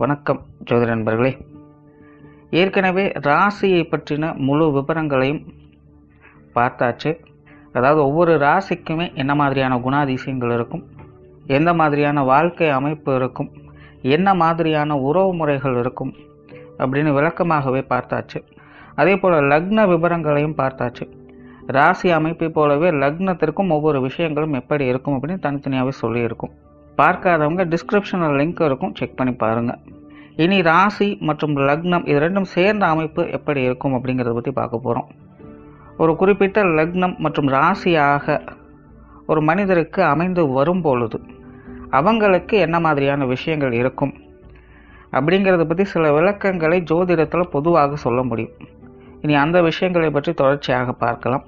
வணக்கம் ஜோதிட நண்பர்களே. ஏற்கனவே ராசியை பற்றின முழு விவரங்களையும் பார்த்தாச்சு. அதாவது ஒவ்வொரு ராசிக்குமே என்ன மாதிரியான குணாதிசயங்கள் இருக்கும், எந்த மாதிரியான வாழ்க்கை அமைப்பு இருக்கும், என்ன மாதிரியான உறவு முறைகள் இருக்கும் அப்படின்னு விளக்கமாகவே பார்த்தாச்சு. அதே போல் லக்ன விவரங்களையும் பார்த்தாச்சு. ராசி அமைப்பை போலவே லக்னத்திற்கும் ஒவ்வொரு விஷயங்களும் எப்படி இருக்கும் அப்படின்னு தனித்தனியாகவே சொல்லியிருக்கும். பார்க்காதவங்க டிஸ்கிரிப்ஷனில் லிங்க் இருக்கும், செக் பண்ணி பாருங்கள். இனி ராசி மற்றும் லக்னம் இது ரெண்டும் சேர்ந்த அமைப்பு எப்படி இருக்கும் அப்படிங்கிறத பற்றி பார்க்க போகிறோம். ஒரு குறிப்பிட்ட லக்னம் மற்றும் ராசியாக ஒரு மனிதருக்கு அமைந்து வரும் பொழுது அவங்களுக்கு என்ன மாதிரியான விஷயங்கள் இருக்கும் அப்படிங்கிறத பற்றி சில விளக்கங்களை ஜோதிடத்தில் பொதுவாக சொல்ல முடியும். இனி அந்த விஷயங்களை பற்றி தொடர்ச்சியாக பார்க்கலாம்.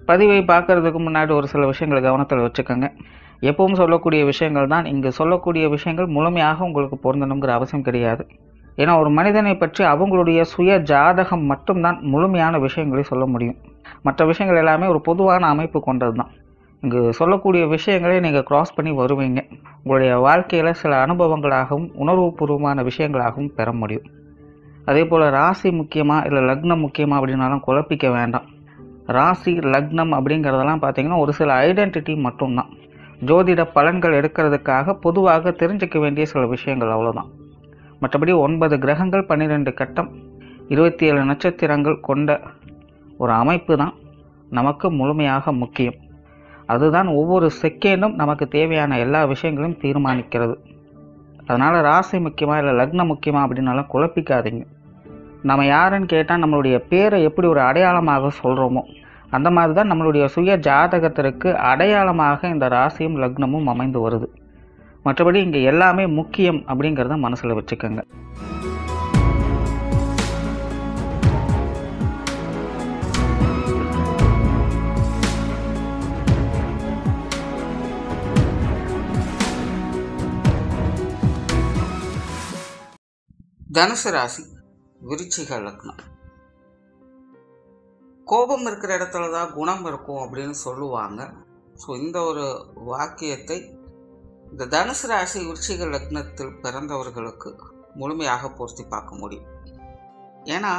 பதிவை பார்க்கறதுக்கு முன்னாடி ஒரு சில விஷயங்களை கவனத்தில் வச்சுக்கோங்க. எப்பவும் சொல்லக்கூடிய விஷயங்கள் தான். இங்கு சொல்லக்கூடிய விஷயங்கள் முழுமையாக உங்களுக்கு பொருந்தணுங்கிற அவசியம் கிடையாது. ஏன்னா ஒரு மனிதனை பற்றி அவங்களுடைய சுய ஜாதகம் மட்டும்தான் முழுமையான விஷயங்களை சொல்ல முடியும். மற்ற விஷயங்கள் எல்லாமே ஒரு பொதுவான அமைப்பு கொண்டது தான். இங்கு சொல்லக்கூடிய விஷயங்களை நீங்கள் கிராஸ் பண்ணி வருவீங்க. உங்களுடைய வாழ்க்கையில் சில அனுபவங்களாகவும் உணர்வுபூர்வமான விஷயங்களாகவும் பெற முடியும். அதே போல் ராசி முக்கியமாக இல்லை லக்னம் முக்கியமாக அப்படின்னாலும் குழப்பிக்க வேண்டாம். ராசி லக்னம் அப்படிங்கிறதெல்லாம் பார்த்தீங்கன்னா ஒரு சில ஐடென்டிட்டி மட்டும்தான். ஜோதிட பலன்கள் எடுக்கிறதுக்காக பொதுவாக தெரிஞ்சிக்க வேண்டிய சில விஷயங்கள் அவ்வளோதான். மற்றபடி 9 கிரகங்கள் 12 கட்டம் 27 நட்சத்திரங்கள் கொண்ட ஒரு அமைப்பு தான் நமக்கு முழுமையாக முக்கியம். அதுதான் ஒவ்வொரு செகண்டும் நமக்கு தேவையான எல்லா விஷயங்களையும் தீர்மானிக்கிறது. அதனால் ராசி முக்கியமாக இல்லை லக்னம் முக்கியமாக அப்படின்னாலும் குழப்பிக்காதீங்க. நம்ம யாருன்னு கேட்டால் நம்மளுடைய பேரை எப்படி ஒரு அடையாளமாக சொல்கிறோமோ அந்த மாதிரி தான் நம்மளுடைய சுய ஜாதகத்திற்கு அடையாளமாக இந்த ராசியும் லக்னமும் அமைந்து வருது. மற்றபடி இங்கே எல்லாமே முக்கியம் அப்படிங்கிறத மனசில் வச்சுக்கோங்க. தனுசு ராசி, விருச்சிக லக்னம். கோபம் இருக்கிற இடத்துல தான் குணம் இருக்கும் அப்படின்னு சொல்லுவாங்க. ஸோ இந்த ஒரு வாக்கியத்தை இந்த தனுசு ராசி விருச்சிக லக்னத்தில் பிறந்தவர்களுக்கு முழுமையாக பொருத்தி பார்க்க முடியும். ஏன்னா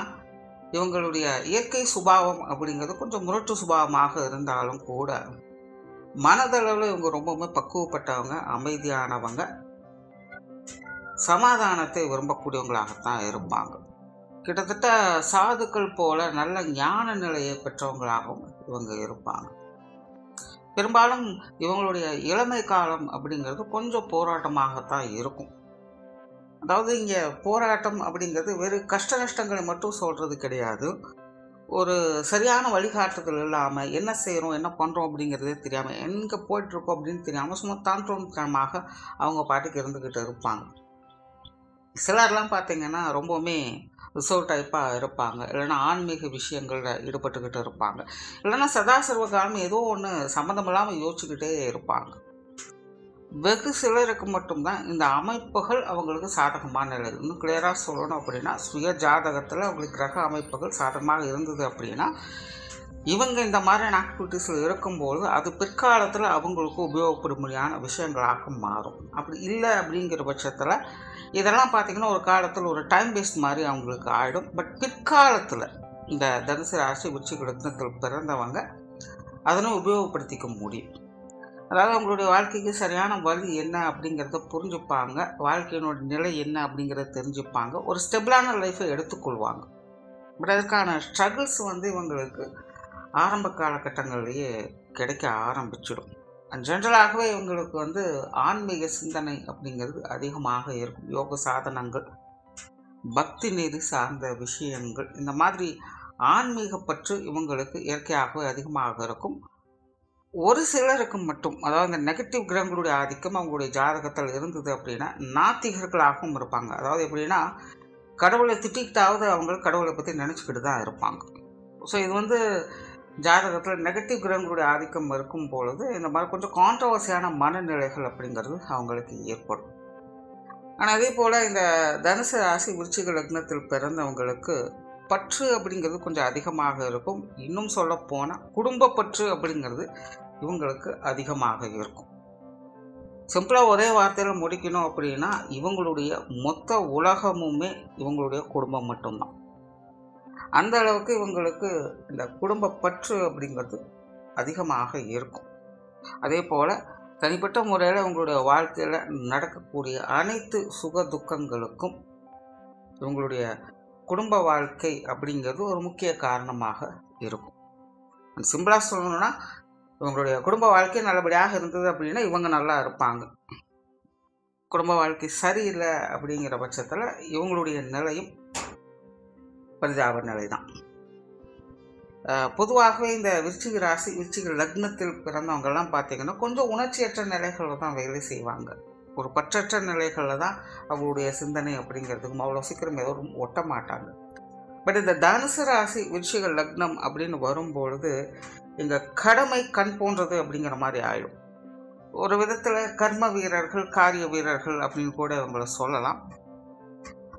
இவங்களுடைய இயற்கை சுபாவம் அப்படிங்கிறது கொஞ்சம் முரட்டு சுபாவமாக இருந்தாலும் கூட மனதளவில் இவங்க ரொம்பவுமே பக்குவப்பட்டவங்க, அமைதியானவங்க, சமாதானத்தை விரும்பக்கூடியவங்களாகத்தான் இருப்பாங்க. கிட்டத்தட்ட சாதுக்கள் போல நல்ல ஞான நிலையை பெற்றவங்களாகவும் இவங்க இருப்பாங்க. பெரும்பாலும் இவங்களுடைய இளமை காலம் அப்படிங்கிறது கொஞ்சம் போராட்டமாகத்தான் இருக்கும். அதாவது இங்கே போராட்டம் அப்படிங்கிறது வெறும் கஷ்ட நஷ்டங்களை மட்டும் சொல்கிறது கிடையாது. ஒரு சரியான வழிகாட்டுதல் இல்லாமல் என்ன செய்கிறோம் என்ன பண்ணுறோம் அப்படிங்கிறதே தெரியாமல், எங்கே போயிட்டுருக்கோம் அப்படின்னு தெரியாமல் சும்மா தாண்டோன்கமாக அவங்க பாட்டுக்கு இருந்துக்கிட்டு இருப்பாங்க. சிலர்லாம் பார்த்திங்கன்னா ரொம்பவுமே ரிசர்வ் டைப்பாக இருப்பாங்க, இல்லைன்னா ஆன்மீக விஷயங்களில் ஈடுபட்டுக்கிட்டு இருப்பாங்க, இல்லைன்னா சதாசர்வ காலம் ஏதோ ஒன்று சம்மந்தமில்லாமல் யோசிச்சுக்கிட்டே இருப்பாங்க. வெகு சிலருக்கு மட்டும்தான் இந்த அமைப்புகள் அவங்களுக்கு சாதகமான நிலை. இன்னும் கிளியராக சொல்லணும் அப்படின்னா சுய ஜாதகத்தில் அவங்களுக்கு கிரக அமைப்புகள் சாதகமாக இருந்தது அப்படின்னா இவங்க இந்த மாதிரியான ஆக்டிவிட்டீஸில் இருக்கும்போது அது பிற்காலத்தில் அவங்களுக்கு உபயோகப்படும்படியான விஷயங்களாக மாறும். அப்படி இல்லை அப்படிங்கிற பட்சத்தில் இதெல்லாம் பார்த்திங்கன்னா ஒரு காலத்தில் ஒரு டைம் வேஸ்ட் மாதிரி அவங்களுக்கு ஆகிடும். பட் பிற்காலத்தில் இந்த தனுசு ராசி விருச்சிக லக்னத்தில் பிறந்தவங்க அதனை உபயோகப்படுத்திக்க முடியும். அதாவது அவங்களுடைய வாழ்க்கைக்கு சரியான வழி என்ன அப்படிங்கிறத புரிஞ்சுப்பாங்க, வாழ்க்கையினோட நிலை என்ன அப்படிங்கிறத தெரிஞ்சுப்பாங்க, ஒரு ஸ்டெபிளான லைஃப்பை எடுத்துக்கொள்வாங்க. பட் அதுக்கான ஸ்ட்ரகிள்ஸ் இவங்களுக்கு ஆரம்ப காலகட்டங்கள்லேயே கிடைக்க ஆரம்பிச்சிடும். ஜென்ரலாகவே இவங்களுக்கு ஆன்மீக சிந்தனை அப்படிங்கிறது அதிகமாக இருக்கும். யோக சாதனங்கள், பக்தி நெறி சார்ந்த விஷயங்கள், இந்த மாதிரி ஆன்மீக பற்று இவங்களுக்கு இயற்கையாகவே அதிகமாக இருக்கும். ஒரு சிலருக்கு மட்டும், அதாவது இந்த நெகட்டிவ் கிரகங்களுடைய ஆதிக்கம் அவங்களுடைய ஜாதகத்தில் இருந்தது அப்படின்னா நாத்திகர்களாகவும் இருப்பாங்க. அதாவது எப்படின்னா கடவுளை திட்டிக்கிட்டாவது அவங்க கடவுளை பற்றி நினச்சிக்கிட்டு தான் இருப்பாங்க. ஸோ இது ஜாதகத்தில் நெகட்டிவ் கிரகங்களுடைய ஆதிக்கம் இருக்கும் பொழுது இந்த மாதிரி கொஞ்சம் கான்ட்ரவர்சியான மனநிலைகள் அப்படிங்கிறது அவங்களுக்கு ஏற்படும். ஆனால் அதே போல் இந்த தனுசு ராசி விருச்சிக லக்னத்தில் பிறந்தவங்களுக்கு பற்று அப்படிங்கிறது கொஞ்சம் அதிகமாக இருக்கும். இன்னும் சொல்ல போனால் குடும்ப பற்று அப்படிங்கிறது இவங்களுக்கு அதிகமாக இருக்கும். சிம்பிளாக ஒரே வார்த்தையில் முடிக்கணும் அப்படின்னா இவங்களுடைய மொத்த உலகமுமே இவங்களுடைய குடும்பம் மட்டும்தான். அந்த அளவுக்கு இவங்களுக்கு இந்த குடும்ப பற்று அப்படிங்கிறது அதிகமாக இருக்கும். அதே போல் தனிப்பட்ட முறையில் இவங்களுடைய வாழ்க்கையில் நடக்கக்கூடிய அனைத்து சுக துக்கங்களுக்கும் இவங்களுடைய குடும்ப வாழ்க்கை அப்படிங்கிறது ஒரு முக்கிய காரணமாக இருக்கும். சிம்பிளாக சொல்லணும்னா இவங்களுடைய குடும்ப வாழ்க்கை நல்லபடியாக இருந்தது அப்படின்னா இவங்க நல்லா இருப்பாங்க. குடும்ப வாழ்க்கை சரியில்லை அப்படிங்கிற பட்சத்தில் இவங்களுடைய நிலையும் பரிதாப நிலை தான். பொதுவாகவே இந்த விருச்சிக ராசி விருச்சிக லக்னத்தில் பிறந்தவங்கெல்லாம் பார்த்தீங்கன்னா கொஞ்சம் உணர்ச்சியற்ற நிலைகளில் தான் வேலை செய்வாங்க. ஒரு பற்றற்ற நிலைகளில் தான் அவங்களுடைய சிந்தனை அப்படிங்கிறதுக்கும் அவ்வளோ சீக்கிரம் எதுவும் ஒட்ட மாட்டாங்க. பட் இந்த தனுசு ராசி விருச்சிக லக்னம் அப்படின்னு வரும்பொழுது எங்கள் கடமை கண் போன்றது அப்படிங்கிற மாதிரி ஆயிடும். ஒரு விதத்தில் கர்ம வீரர்கள் காரிய வீரர்கள் அப்படின்னு கூட இவங்களை சொல்லலாம்.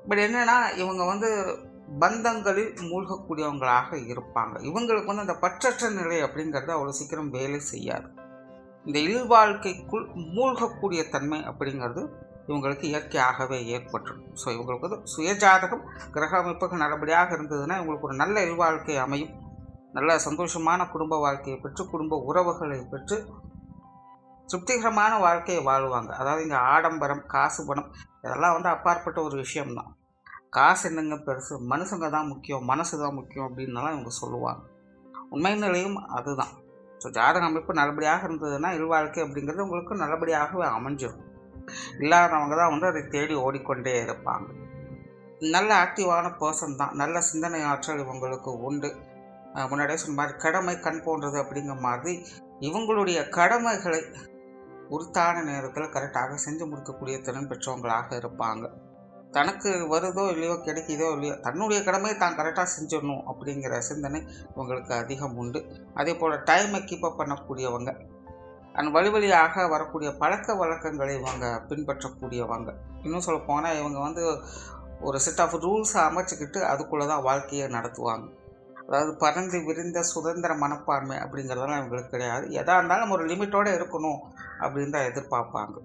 பட் என்னென்னா இவங்க பந்தங்களில் மூழ்கக்கூடியவங்களாக இருப்பாங்க. இவங்களுக்கு அந்த பற்றற்ற நிலை அப்படிங்கிறது அவ்வளோ சீக்கிரம் வேலை செய்யாது. இந்த இல்வாழ்க்கைக்குள் மூழ்கக்கூடிய தன்மை அப்படிங்கிறது இவங்களுக்கு இயற்கையாகவே ஏற்பட்டுடும். ஸோ இவங்களுக்கு சுயஜாதகம் கிரக அமைப்புகள் நல்லபடியாக இருந்ததுன்னா இவங்களுக்கு ஒரு நல்ல இல்வாழ்க்கை அமையும். நல்ல சந்தோஷமான குடும்ப வாழ்க்கையை பெற்று குடும்ப உறவுகளை பெற்று திருப்திகரமான வாழ்க்கையை வாழ்வாங்க. அதாவது இங்கே ஆடம்பரம் காசு பணம் இதெல்லாம் அப்பாற்பட்ட ஒரு விஷயம்தான். காசு என்னங்க பெருசு, மனுஷங்க தான் முக்கியம், மனசு தான் முக்கியம் அப்படின்னலாம் இவங்க சொல்லுவாங்க. உண்மை நிலையும் அதுதான். ஸோ ஜாதக அமைப்பு நல்லபடியாக இருந்ததுன்னா இல்வாழ்க்கை அப்படிங்கிறது உங்களுக்கு நல்லபடியாகவே அமைஞ்சிடும். இல்லாதவங்க தான் அதை தேடி ஓடிக்கொண்டே இருப்பாங்க. நல்ல ஆக்டிவான பர்சன் தான். நல்ல சிந்தனை ஆற்றல் இவங்களுக்கு உண்டு. முன்னாடியே சொன்ன மாதிரி கடமை கண் போன்றது அப்படிங்கிற மாதிரி இவங்களுடைய கடமைகளை உறுத்தான நேரத்தில் கரெக்டாக செஞ்சு முடிக்கக்கூடிய திறன் பெற்றவங்களாக இருப்பாங்க. தனக்கு வருதோ இல்லையோ கிடைக்குதோ இல்லையோ தன்னுடைய கடமையை தான் கரெக்டாக செஞ்சிடணும் அப்படிங்கிற சிந்தனை இவங்களுக்கு அதிகம் உண்டு. அதே போல் டைமை கீப்பப் பண்ணக்கூடியவங்க, அந்த வழியாக வரக்கூடிய பழக்க வழக்கங்களை இவங்க பின்பற்றக்கூடியவங்க. இன்னும் சொல்ல போனால் இவங்க ஒரு செட் ஆஃப் ரூல்ஸை அமைச்சிக்கிட்டு அதுக்குள்ளே தான் வாழ்க்கையை நடத்துவாங்க. அதாவது பறந்து விரிந்த சுதந்திர மனப்பான்மை அப்படிங்கிறதெல்லாம் இவங்களுக்கு கிடையாது. எதாக இருந்தாலும் ஒரு லிமிட்டோடு இருக்கணும் அப்படின்னு தான் எதிர்பார்ப்பாங்க.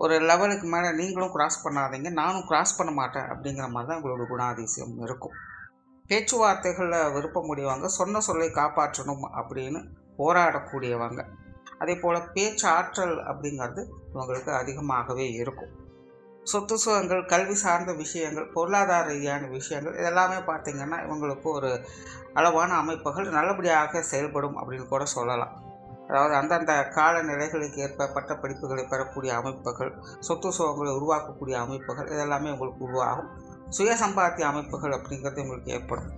ஒரு லெவலுக்கு மேலே நீங்களும் கிராஸ் பண்ணாதீங்க, நானும் கிராஸ் பண்ண மாட்டேன் அப்படிங்கிற மாதிரி தான் உங்களோட குணாதிசயம் இருக்கும். பேச்சுவார்த்தைகளில் விருப்பமுடையவங்க, சொன்ன சொல்லை காப்பாற்றணும் அப்படின்னு போராடக்கூடியவங்க. அதே போல் பேச்சாற்றல் அப்படிங்கிறது இவங்களுக்கு அதிகமாகவே இருக்கும். சொத்து சுகங்கள், கல்வி சார்ந்த விஷயங்கள், பொருளாதார ரீதியான விஷயங்கள் இதெல்லாமே பார்த்திங்கன்னா இவங்களுக்கு ஒரு அளவான அமைப்புகள் நல்லபடியாக செயல்படும் அப்படின்னு கூட சொல்லலாம். அதாவது அந்தந்த கால நிலைகளுக்கு ஏற்ப பட்ட படிப்புகளை பெறக்கூடிய அமைப்புகள், சொத்து சுகங்களை உருவாக்கக்கூடிய அமைப்புகள் இதெல்லாமே உங்களுக்கு உருவாகும். சுய சம்பாத்திய அமைப்புகள் அப்படிங்கிறது உங்களுக்கு ஏற்படும்.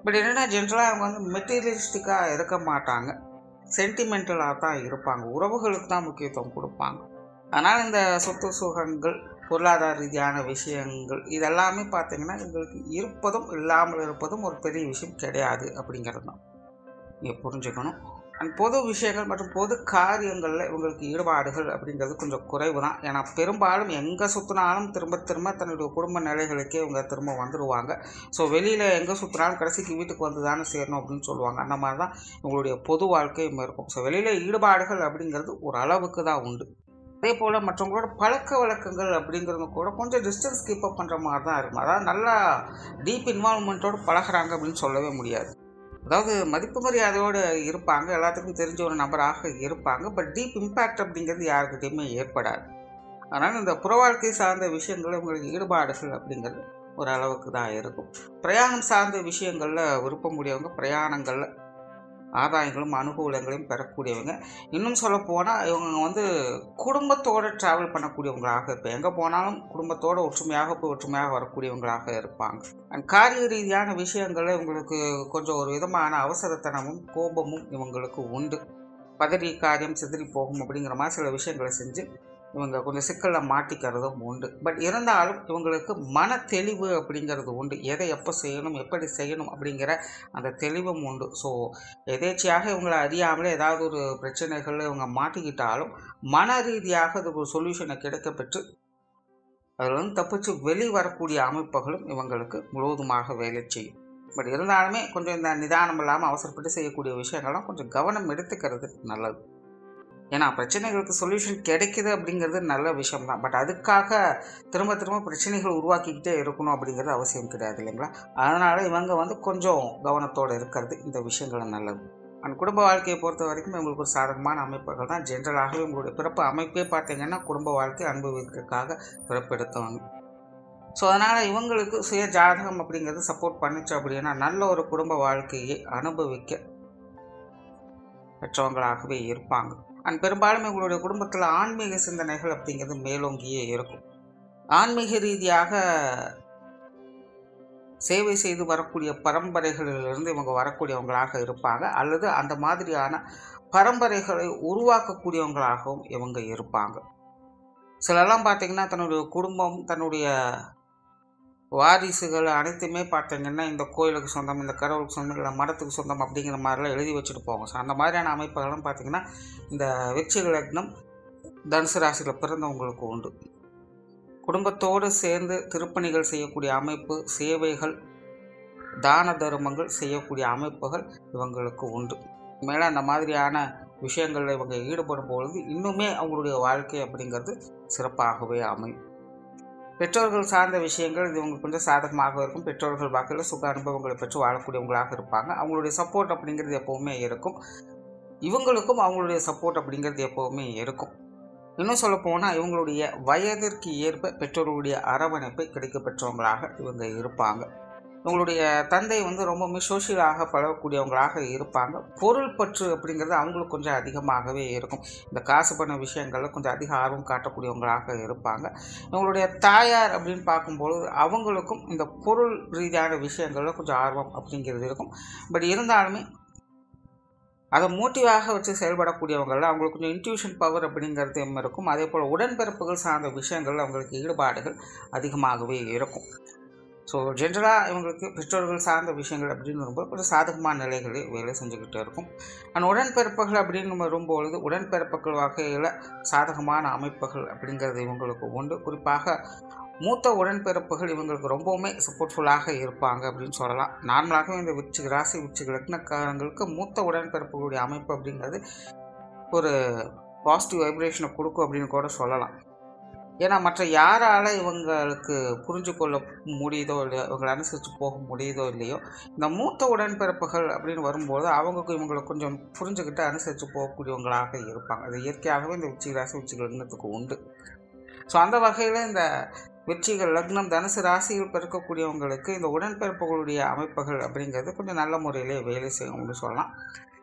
பட் என்னென்னா ஜென்ரலாக அவங்க மெட்டீரியலிஸ்டிக்காக இருக்க மாட்டாங்க, சென்டிமெண்டலாக தான் இருப்பாங்க. உறவுகளுக்கு தான் முக்கியத்துவம் கொடுப்பாங்க. அதனால் இந்த சொத்து சுகங்கள், பொருளாதார ரீதியான விஷயங்கள் இதெல்லாமே பார்த்திங்கன்னா எங்களுக்கு இருப்பதும் இல்லாமல் இருப்பதும் ஒரு பெரிய விஷயம் கிடையாது அப்படிங்கிறது தான் நீங்கள் புரிஞ்சுக்கணும். அண்ட் பொது விஷயங்கள் மற்றும் பொது காரியங்களில் இவங்களுக்கு ஈடுபாடுகள் அப்படிங்கிறது கொஞ்சம் குறைவு தான். ஏன்னா பெரும்பாலும் எங்கே சுற்றினாலும் திரும்ப திரும்ப தன்னுடைய குடும்ப நிலைகளுக்கே இவங்க திரும்ப வந்துடுவாங்க. ஸோ வெளியில் எங்கே சுற்றினாலும் கடைசிக்கு வீட்டுக்கு வந்து தானே சேரணும் அப்படின்னு சொல்லுவாங்க. அந்த மாதிரி தான் இவங்களுடைய பொது வாழ்க்கையும் இருக்கும். ஸோ வெளியில் ஈடுபாடுகள் அப்படிங்கிறது ஒரு அளவுக்கு தான் உண்டு. அதே போல் மற்றவங்களோட பழக்க வழக்கங்கள் அப்படிங்கிறது கூட கொஞ்சம் டிஸ்டன்ஸ் கீப்பப் பண்ணுற மாதிரி தான் இருக்கும். அதாவது நல்லா டீப் இன்வால்மெண்ட்டோடு பழகிறாங்க அப்படின்னு சொல்லவே முடியாது. அதாவது மதிப்பு மரியாதையோடு இருப்பாங்க, எல்லாத்துக்கும் தெரிஞ்ச ஒரு நபராக இருப்பாங்க. பட் டீப் இம்பேக்ட் அப்படிங்கிறது யாருக்கிட்டையுமே ஏற்படாது. அதனால் இந்த புற வாழ்க்கை சார்ந்த விஷயங்கள் உங்களுக்கு ஈடுபாடுகள் அப்படிங்கிறது ஒரு அளவுக்கு தான் இருக்கும். பிரயாணம் சார்ந்த விஷயங்களில் விருப்பமுடையவங்க, பிரயாணங்களில் ஆதாயங்களும் அனுகூலங்களையும் பெறக்கூடியவங்க. இன்னும் சொல்ல போனால் இவங்க குடும்பத்தோடு ட்ராவல் பண்ணக்கூடியவங்களாக இருப்பாங்க. எங்கே போனாலும் குடும்பத்தோடு ஒற்றுமையாக போய் ஒற்றுமையாக வரக்கூடியவங்களாக இருப்பாங்க. அண்ட் காரிய ரீதியான விஷயங்களில் இவங்களுக்கு கொஞ்சம் ஒரு விதமான அவசரத்தனமும் கோபமும் இவங்களுக்கு உண்டு. பதறி காரியம் சிதறி போகும் அப்படிங்கிற மாதிரி சில விஷயங்களை செஞ்சு இவங்க கொஞ்சம் சிக்கலில் மாட்டிக்கிறதும் உண்டு. பட் இருந்தாலும் இவங்களுக்கு மன தெளிவு அப்படிங்கிறது உண்டு. எதை எப்போ செய்யணும், எப்படி செய்யணும் அப்படிங்கிற அந்த தெளிவும் உண்டு. ஸோ எதேச்சியாக இவங்களை அறியாமலே ஏதாவது ஒரு பிரச்சனைகள் இவங்க மாட்டிக்கிட்டாலும் மன ரீதியாக அது ஒரு சொல்யூஷனை கிடைக்கப்பெற்று அதில் தப்பிச்சு வெளிவரக்கூடிய அமைப்புகளும் இவங்களுக்கு முழுவதுமாக வேலை செய்யும். பட் இருந்தாலுமே கொஞ்சம் இந்த நிதானம் இல்லாமல் அவசரப்பட்டு செய்யக்கூடிய விஷயங்கள்லாம் கொஞ்சம் கவனம் எடுத்துக்கிறது நல்லது. ஏன்னா பிரச்சனைகளுக்கு சொல்யூஷன் கிடைக்குது அப்படிங்கிறது நல்ல விஷயம் தான். பட் அதுக்காக திரும்ப திரும்ப பிரச்சனைகள் உருவாக்கிக்கிட்டே இருக்கணும் அப்படிங்கிறது அவசியம் கிடையாது இல்லைங்களா? அதனால் இவங்க கொஞ்சம் கவனத்தோடு இருக்கிறது இந்த விஷயங்கள் நல்லது. அந்த குடும்ப வாழ்க்கையை பொறுத்த வரைக்கும் இவங்களுக்கு ஒரு சாதகமான அமைப்புகள் தான். ஜென்ரலாகவே உங்களுடைய பிறப்பு அமைப்பே பார்த்தீங்கன்னா குடும்ப வாழ்க்கை அனுபவிக்கிறதுக்காக பிறப்பெடுத்தவங்க. ஸோ அதனால் இவங்களுக்கு சுய ஜாதகம் அப்படிங்கிறது சப்போர்ட் பண்ணிச்சு அப்படின்னா நல்ல ஒரு குடும்ப வாழ்க்கையை அனுபவிக்க பெற்றவங்களாகவே இருப்பாங்க. அண்ட் பெரும்பாலும் இவங்களுடைய குடும்பத்தில் ஆன்மீக சிந்தனைகள் அப்படிங்கிறது மேலோங்கியே இருக்கும். ஆன்மீக ரீதியாக சேவை செய்து வரக்கூடிய பரம்பரைகளிலிருந்து இவங்க வரக்கூடியவங்களாக இருப்பாங்க, அல்லது அந்த மாதிரியான பரம்பரைகளை உருவாக்கக்கூடியவங்களாகவும் இவங்க இருப்பாங்க. சிலரெல்லாம் பார்த்தீங்கன்னா தன்னுடைய குடும்பம், தன்னுடைய வாரிசுகள் அனைத்துமே பார்த்தீங்கன்னா இந்த கோயிலுக்கு சொந்தம், இந்த கடவுளுக்கு சொந்தம், இல்லை மரத்துக்கு சொந்தம் அப்படிங்கிற மாதிரிலாம் எழுதி வச்சுட்டு போவாங்க. ஸோ அந்த மாதிரியான அமைப்புகள்லாம் பார்த்திங்கன்னா இந்த விருச்சிக லக்னம் தனுசு ராசியில் பிறந்தவங்களுக்கு உண்டு. குடும்பத்தோடு சேர்ந்து திருப்பணிகள் செய்யக்கூடிய அமைப்பு, சேவைகள், தான தர்மங்கள் செய்யக்கூடிய அமைப்புகள் இவங்களுக்கு உண்டு. மேலே அந்த மாதிரியான விஷயங்களில் இவங்க ஈடுபடும் பொழுது இன்னுமே அவங்களுடைய வாழ்க்கை அப்படிங்கிறது சிறப்பாகவே அமையும். பெற்றோர்கள் சார்ந்த விஷயங்கள் இது இவங்க கொஞ்சம் சாதகமாக இருக்கும். பெற்றோர்கள் வாக்கில் சுக அனுபவங்களை பெற்று வாழக்கூடியவங்களாக இருப்பாங்க. அவங்களுடைய சப்போர்ட் அப்படிங்கிறது எப்போவுமே இருக்கும். இவங்களுக்கும் அவங்களுடைய சப்போர்ட் அப்படிங்கிறது எப்போவுமே இருக்கும். இன்னும் சொல்ல போனால் இவங்களுடைய வயதிற்கு ஏற்ப பெற்றோர்களுடைய அரவணைப்பை கிடைக்க பெற்றவங்களாக இவங்க இருப்பாங்க. இவங்களுடைய தந்தை ரொம்பவுமே சோஷியலாக பழகக்கூடியவங்களாக இருப்பாங்க. பொருள் பற்று அப்படிங்கிறது அவங்களுக்கு கொஞ்சம் அதிகமாகவே இருக்கும். இந்த காசு பண்ண விஷயங்களில் கொஞ்சம் அதிக ஆர்வம் காட்டக்கூடியவங்களாக இருப்பாங்க. இவங்களுடைய தாயார் அப்படின்னு பார்க்கும்பொழுது அவங்களுக்கும் இந்த பொருள் ரீதியான விஷயங்களில் கொஞ்சம் ஆர்வம் அப்படிங்கிறது இருக்கும். பட் இருந்தாலுமே அதை மோட்டிவாக வச்சு செயல்படக்கூடியவங்களில் அவங்களுக்கு கொஞ்சம் இன்ட்யூஷன் பவர் அப்படிங்கிறது இருக்கும். அதே போல் உடன்பிறப்புகள் சார்ந்த விஷயங்கள் அவங்களுக்கு ஈடுபாடுகள் அதிகமாகவே இருக்கும். ஸோ ஜென்ரலாக இவங்களுக்கு பெற்றோர்கள் சார்ந்த விஷயங்கள் அப்படின்னு வரும்போது கொஞ்சம் சாதகமான நிலைகளில் வேலை செஞ்சுக்கிட்டு இருக்கும். ஆனால் உடன்பிறப்புகள் அப்படின்னு வரும்பொழுது உடன்பிறப்புகள் வகையில் சாதகமான அமைப்புகள் அப்படிங்கிறது இவங்களுக்கு உண்டு. குறிப்பாக மூத்த உடன்பிறப்புகள் இவங்களுக்கு ரொம்பவுமே சப்போர்ட்ஃபுல்லாக இருப்பாங்க அப்படின்னு சொல்லலாம். நார்மலாகவே இந்த விருச்சிக ராசி, விருச்சிக லக்னக்காரங்களுக்கு மூத்த உடன்பிறப்புகளுடைய அமைப்பு அப்படிங்கிறது ஒரு பாசிட்டிவ் வைப்ரேஷனை கொடுக்கும் அப்படின்னு கூட சொல்லலாம். ஏன்னா மற்ற யாரால் இவங்களுக்கு புரிஞ்சு கொள்ள முடியுதோ இல்லையோ, இவங்களை அனுசரித்து போக முடியுதோ இல்லையோ, இந்த மூத்த உடன்பிறப்புகள் அப்படின்னு வரும்போது அவங்களுக்கு இவங்களை கொஞ்சம் புரிஞ்சுக்கிட்டு அனுசரித்து போகக்கூடியவங்களாக இருப்பாங்க. அது இயற்கையாகவே இந்த விருச்சிக ராசி, விருச்சிக லக்னத்துக்கு உண்டு. ஸோ அந்த வகையில் இந்த விருச்சிக லக்னம் தனுசு ராசியில் பிறக்கக்கூடியவங்களுக்கு இந்த உடன்பிறப்புகளுடைய அமைப்புகள் அப்படிங்கிறது கொஞ்சம் நல்ல முறையிலே வேலை செய்யும் அப்படின்னு சொல்லலாம்.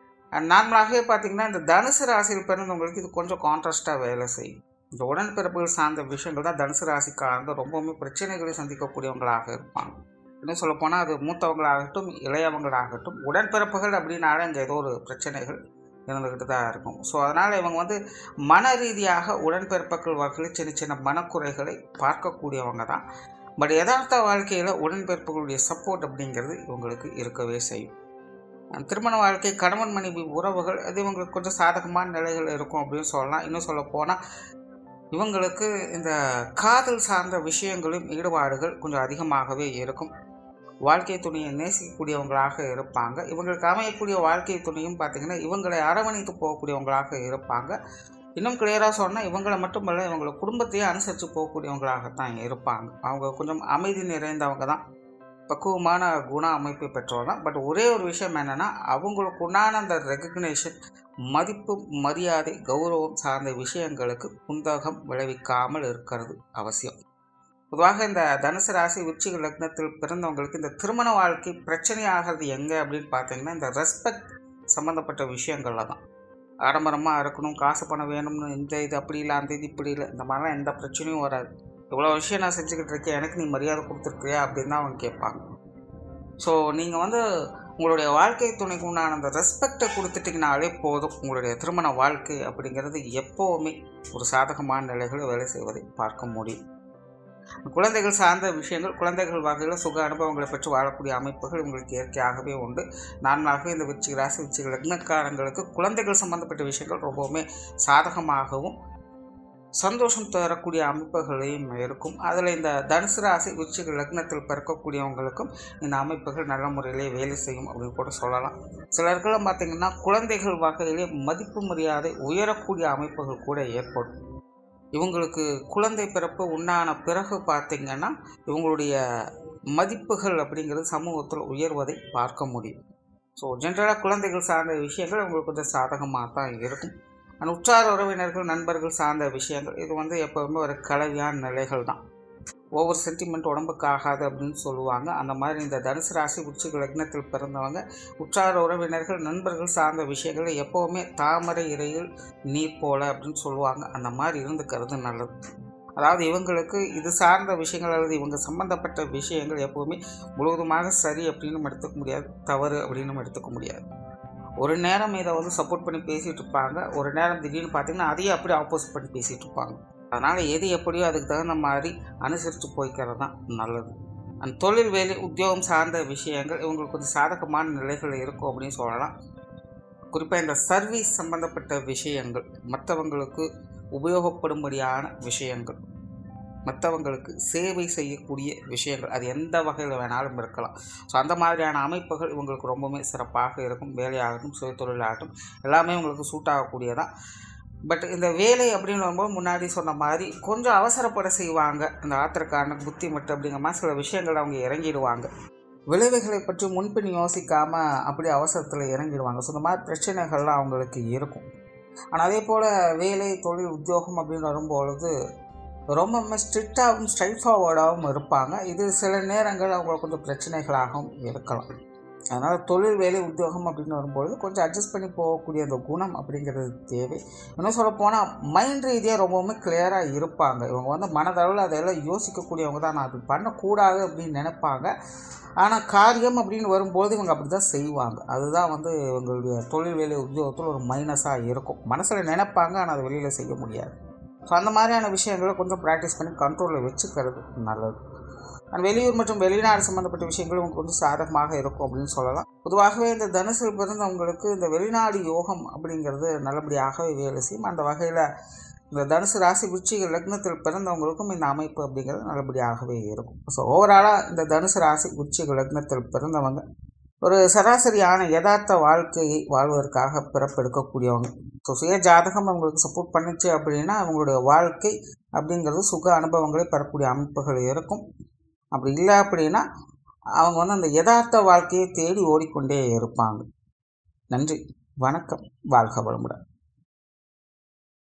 நார்மலாகவே பார்த்திங்கன்னா இந்த தனுசு ராசியில் பிறந்தவங்களுக்கு இது கொஞ்சம் கான்ட்ராஸ்டாக வேலை செய்யும். இந்த உடன்பிறப்புகள் சார்ந்த விஷயங்கள் தான் தனுசு ராசிக்காரங்க ரொம்பவுமே பிரச்சனைகளை சந்திக்கக்கூடியவங்களாக இருப்பாங்க. இன்னும் சொல்லப்போனால் அது மூத்தவங்களாகட்டும் இளையவங்களாகட்டும் உடன்பிறப்புகள் அப்படின்னால இங்கே ஏதோ ஒரு பிரச்சனைகள் இருந்துக்கிட்டு தான் இருக்கும். ஸோ அதனால் இவங்க மன ரீதியாக உடன்பிறப்புகள் வகையில் சின்ன சின்ன மனக்குறைகளை பார்க்கக்கூடியவங்க தான். பட் யதார்த்த வாழ்க்கையில் உடன்பிறப்புகளுடைய சப்போர்ட் அப்படிங்கிறது இவங்களுக்கு இருக்கவே செய்யும். திருமண வாழ்க்கை, கணவன் மனைவி உறவுகள் அது இவங்களுக்கு கொஞ்சம் சாதகமான நிலைகள் இருக்கும் அப்படின்னு சொல்லலாம். இன்னும் சொல்ல போனால் இவங்களுக்கு இந்த காதல் சார்ந்த விஷயங்களும் ஈடுபாடுகள் கொஞ்சம் அதிகமாகவே இருக்கும். வாழ்க்கை துணையை நேசிக்கக்கூடியவங்களாக இருப்பாங்க. இவங்களுக்கு அமையக்கூடிய வாழ்க்கை துணையும் பார்த்திங்கன்னா இவங்களை அரவணைத்து போகக்கூடியவங்களாக இருப்பாங்க. இன்னும் கிளியராக சொன்னால் இவங்களை மட்டுமல்ல இவங்களை குடும்பத்தையே அனுசரித்து போகக்கூடியவங்களாகத்தான் இருப்பாங்க. அவங்க கொஞ்சம் அமைதி நிறைந்தவங்க தான், பக்குவமான குண அமைப்பை பெற்றவங்க தான். பட் ஒரே ஒரு விஷயம் என்னென்னா அவங்களுக்கு உண்டான அந்த ரெகக்னேஷன், மதிப்பு, மரியாதை, கௌரவம் சார்ந்த விஷயங்களுக்கு குந்தகம் விளைவிக்காமல் இருக்கிறது அவசியம். பொதுவாக இந்த தனுசு ராசி விருச்சிக லக்னத்தில் பிறந்தவங்களுக்கு இந்த திருமண வாழ்க்கை பிரச்சனை ஆகிறது எங்கே அப்படின்னு பார்த்தீங்கன்னா இந்த ரெஸ்பெக்ட் சம்மந்தப்பட்ட விஷயங்களில் தான். ஆடம்பரமாக இருக்கணும், காசு பணம் வேணும்னு இந்த இது அப்படி இல்லை, அந்த இது இப்படி இல்லை, இந்த மாதிரிலாம் எந்த பிரச்சனையும் வராது. இவ்வளோ விஷயம் நான் செஞ்சுக்கிட்டு இருக்கேன், எனக்கு நீ மரியாதை கொடுத்துருக்கியா அப்படின்னு தான் அவங்க கேட்பாங்க. ஸோ நீங்கள் உங்களுடைய வாழ்க்கை துணைக்கு உண்டான அந்த ரெஸ்பெக்டை கொடுத்துட்டிங்கனாலே போதும். உங்களுடைய திருமண வாழ்க்கை அப்படிங்கிறது எப்போவுமே ஒரு சாதகமான நிலைகளை வேலை செய்வதை பார்க்க முடியும். குழந்தைகள் சார்ந்த விஷயங்கள், குழந்தைகள் வகையில் சுக அனுபவங்களை பெற்று வாழக்கூடிய அமைப்புகள் உங்களுக்கு இயற்கையாகவே உண்டு. நார்மலாகவே இந்த விருச்சிக ராசி, விருச்சிக லக்னக்காரங்களுக்கு குழந்தைகள் சம்பந்தப்பட்ட விஷயங்கள் ரொம்பவுமே சாதகமாகவும் சந்தோஷம் தரக்கூடிய அமைப்புகளையும் இருக்கும். அதில் இந்த தனுசு ராசி விருச்சிக லக்னத்தில் பிறக்கக்கூடியவங்களுக்கும் இந்த அமைப்புகள் நல்ல முறையிலே வேலை செய்யும் அப்படின்னு கூட சொல்லலாம். சிலருக்கெல்லாம் பார்த்திங்கன்னா குழந்தைகள் வகையிலே மதிப்பு மரியாதை உயரக்கூடிய அமைப்புகள் கூட ஏற்படும். இவங்களுக்கு குழந்தை பிறப்பு உண்டான பிறகு பார்த்திங்கன்னா இவங்களுடைய மதிப்புகள் அப்படிங்கிறது சமூகத்தில் உயர்வதை பார்க்க முடியும். ஸோ ஜென்ரலாக குழந்தைகள் சார்ந்த விஷயங்கள் உங்களுக்கு கொஞ்சம் சாதகமாக தான் இருக்கும். அந்த உற்றார் உறவினர்கள் நண்பர்கள் சார்ந்த விஷயங்கள் இது எப்போவுமே ஒரு கலவையான நிலைகள் தான். ஒவ்வொரு சென்டிமெண்ட் உடம்புக்கு ஆகாது அப்படின்னு சொல்லுவாங்க. அந்த மாதிரி இந்த தனுசு ராசி விருச்சிக லக்னத்தில் பிறந்தவங்க உற்றார் உறவினர்கள் நண்பர்கள் சார்ந்த விஷயங்கள் எப்போவுமே தாமரை இறையில் நீர் போல அப்படின்னு சொல்லுவாங்க. அந்த மாதிரி இருந்துக்கிறது நல்லது. அதாவது இவங்களுக்கு இது சார்ந்த விஷயங்கள் அல்லது இவங்க சம்பந்தப்பட்ட விஷயங்கள் எப்போவுமே முழுவதுமாக சரி அப்படின்னு எடுத்துக்க முடியாது, தவறு அப்படின்னு எடுத்துக்க முடியாது. ஒரு நேரம் இதை சப்போர்ட் பண்ணி பேசிகிட்டு இருப்பாங்க, ஒரு நேரம் திடீர்னு பார்த்திங்கன்னா அதையே அப்படியே ஆப்போசிட் பண்ணி பேசிகிட்டு இருப்பாங்க. அதனால் எது எப்படியோ அதுக்கு தகுந்த மாதிரி அனுசரித்து போய்க்கிறது தான் நல்லது. அந்த தொழில் வேலை உத்தியோகம் சார்ந்த விஷயங்கள் இவங்களுக்கு கொஞ்சம் சாதகமான நிலைகள் இருக்கும் அப்படின்னு சொல்லலாம். குறிப்பாக இந்த சர்வீஸ் சம்பந்தப்பட்ட விஷயங்கள், மற்றவங்களுக்கு உபயோகப்படும்படியான விஷயங்கள், மற்றவங்களுக்கு சேவை செய்யக்கூடிய விஷயங்கள், அது எந்த வகையில் வேணாலும் இருக்கலாம். ஸோ அந்த மாதிரியான அமைப்புகள் இவங்களுக்கு ரொம்பவுமே சிறப்பாக இருக்கும். வேலையாகட்டும் சுயதொழிலாகட்டும் எல்லாமே உங்களுக்கு சூட் ஆகக்கூடியதான். பட் இந்த வேலை அப்படின்னு வரும்போது முன்னாடி சொன்ன மாதிரி கொஞ்சம் அவசரப்பட செய்வாங்க. இந்த ஆத்திரக்காரன புத்தி மட்டும் அப்படிங்கிற மாதிரி சில விஷயங்கள் அவங்க இறங்கிடுவாங்க. விளைவுகளை பற்றி முன்பின் யோசிக்காமல் அப்படி அவசரத்தில் இறங்கிடுவாங்க. ஸோ இந்த மாதிரி பிரச்சனைகள்லாம் அவங்களுக்கு இருக்கும். ஆனால் அதே போல் வேலை தொழில் உத்தியோகம் அப்படின்னு வரும்பொழுது ரொம்ப ஸ்ட்ரிக்டாகவும் ஸ்ட்ரைட் ஃபார்வர்டாகவும் இருப்பாங்க. இது சில நேரங்கள் அவங்களுக்கு கொஞ்சம் பிரச்சனைகளாகவும் இருக்கலாம். அதனால் தொழில் வேலை உத்தியோகம் அப்படின்னு வரும்பொழுது கொஞ்சம் அட்ஜஸ்ட் பண்ணி போகக்கூடிய அந்த குணம் அப்படிங்கிறது தேவை. இன்னும் சொல்லப்போனால் மைண்ட் ரீதியாக ரொம்பவுமே கிளியராக இருப்பாங்க. இவங்க மனதளவில் அதையெல்லாம் யோசிக்கக்கூடியவங்க தான். நான் அது பண்ணக்கூடாது அப்படின்னு நினைப்பாங்க. ஆனால் காரியம் அப்படின்னு வரும்போது இவங்க அப்படி தான் செய்வாங்க. அதுதான் இவங்களுடைய தொழில் வேலை உத்தியோகத்தில் ஒரு மைனஸாக இருக்கும். மனசில் நினைப்பாங்க, ஆனால் அதை வெளியில் செய்ய முடியாது. ஸோ அந்த மாதிரியான விஷயங்களை கொஞ்சம் ப்ராக்டிஸ் பண்ணி கண்ட்ரோலில் வச்சுக்கிறது நல்லது. வெளியூர் மற்றும் வெளிநாடு சம்மந்தப்பட்ட விஷயங்கள் உங்களுக்கு கொஞ்சம் சாதகமாக இருக்கும் அப்படின்னு சொல்லலாம். பொதுவாகவே இந்த தனுசில் பிறந்தவங்களுக்கு இந்த வெளிநாடு யோகம் அப்படிங்கிறது நல்லபடியாகவே வேலை செய்யும். அந்த வகையில் இந்த தனுசு ராசி விருச்சிக லக்னத்தில் பிறந்தவங்களுக்கும் இந்த அமைப்பு அப்படிங்கிறது நல்லபடியாகவே இருக்கும். ஸோ ஓவராலாக இந்த தனுசு ராசி விருச்சிக லக்னத்தில் பிறந்தவங்க ஒரு சராசரியான யதார்த்த வாழ்க்கையை வாழ்வதற்காக பிறப்பெடுக்கக்கூடியவங்க. ஸோ சுய ஜாதகம் அவங்களுக்கு சப்போர்ட் பண்ணிச்சு அப்படின்னா அவங்களுடைய வாழ்க்கை அப்படிங்கிறது சுக அனுபவங்களை பெறக்கூடிய அமைப்புகள் இருக்கும். அப்படி இல்லை அப்படின்னா அவங்க அந்த யதார்த்த வாழ்க்கையை தேடி ஓடிக்கொண்டே இருப்பாங்க. நன்றி, வணக்கம், வாழ்க வளமுடன்.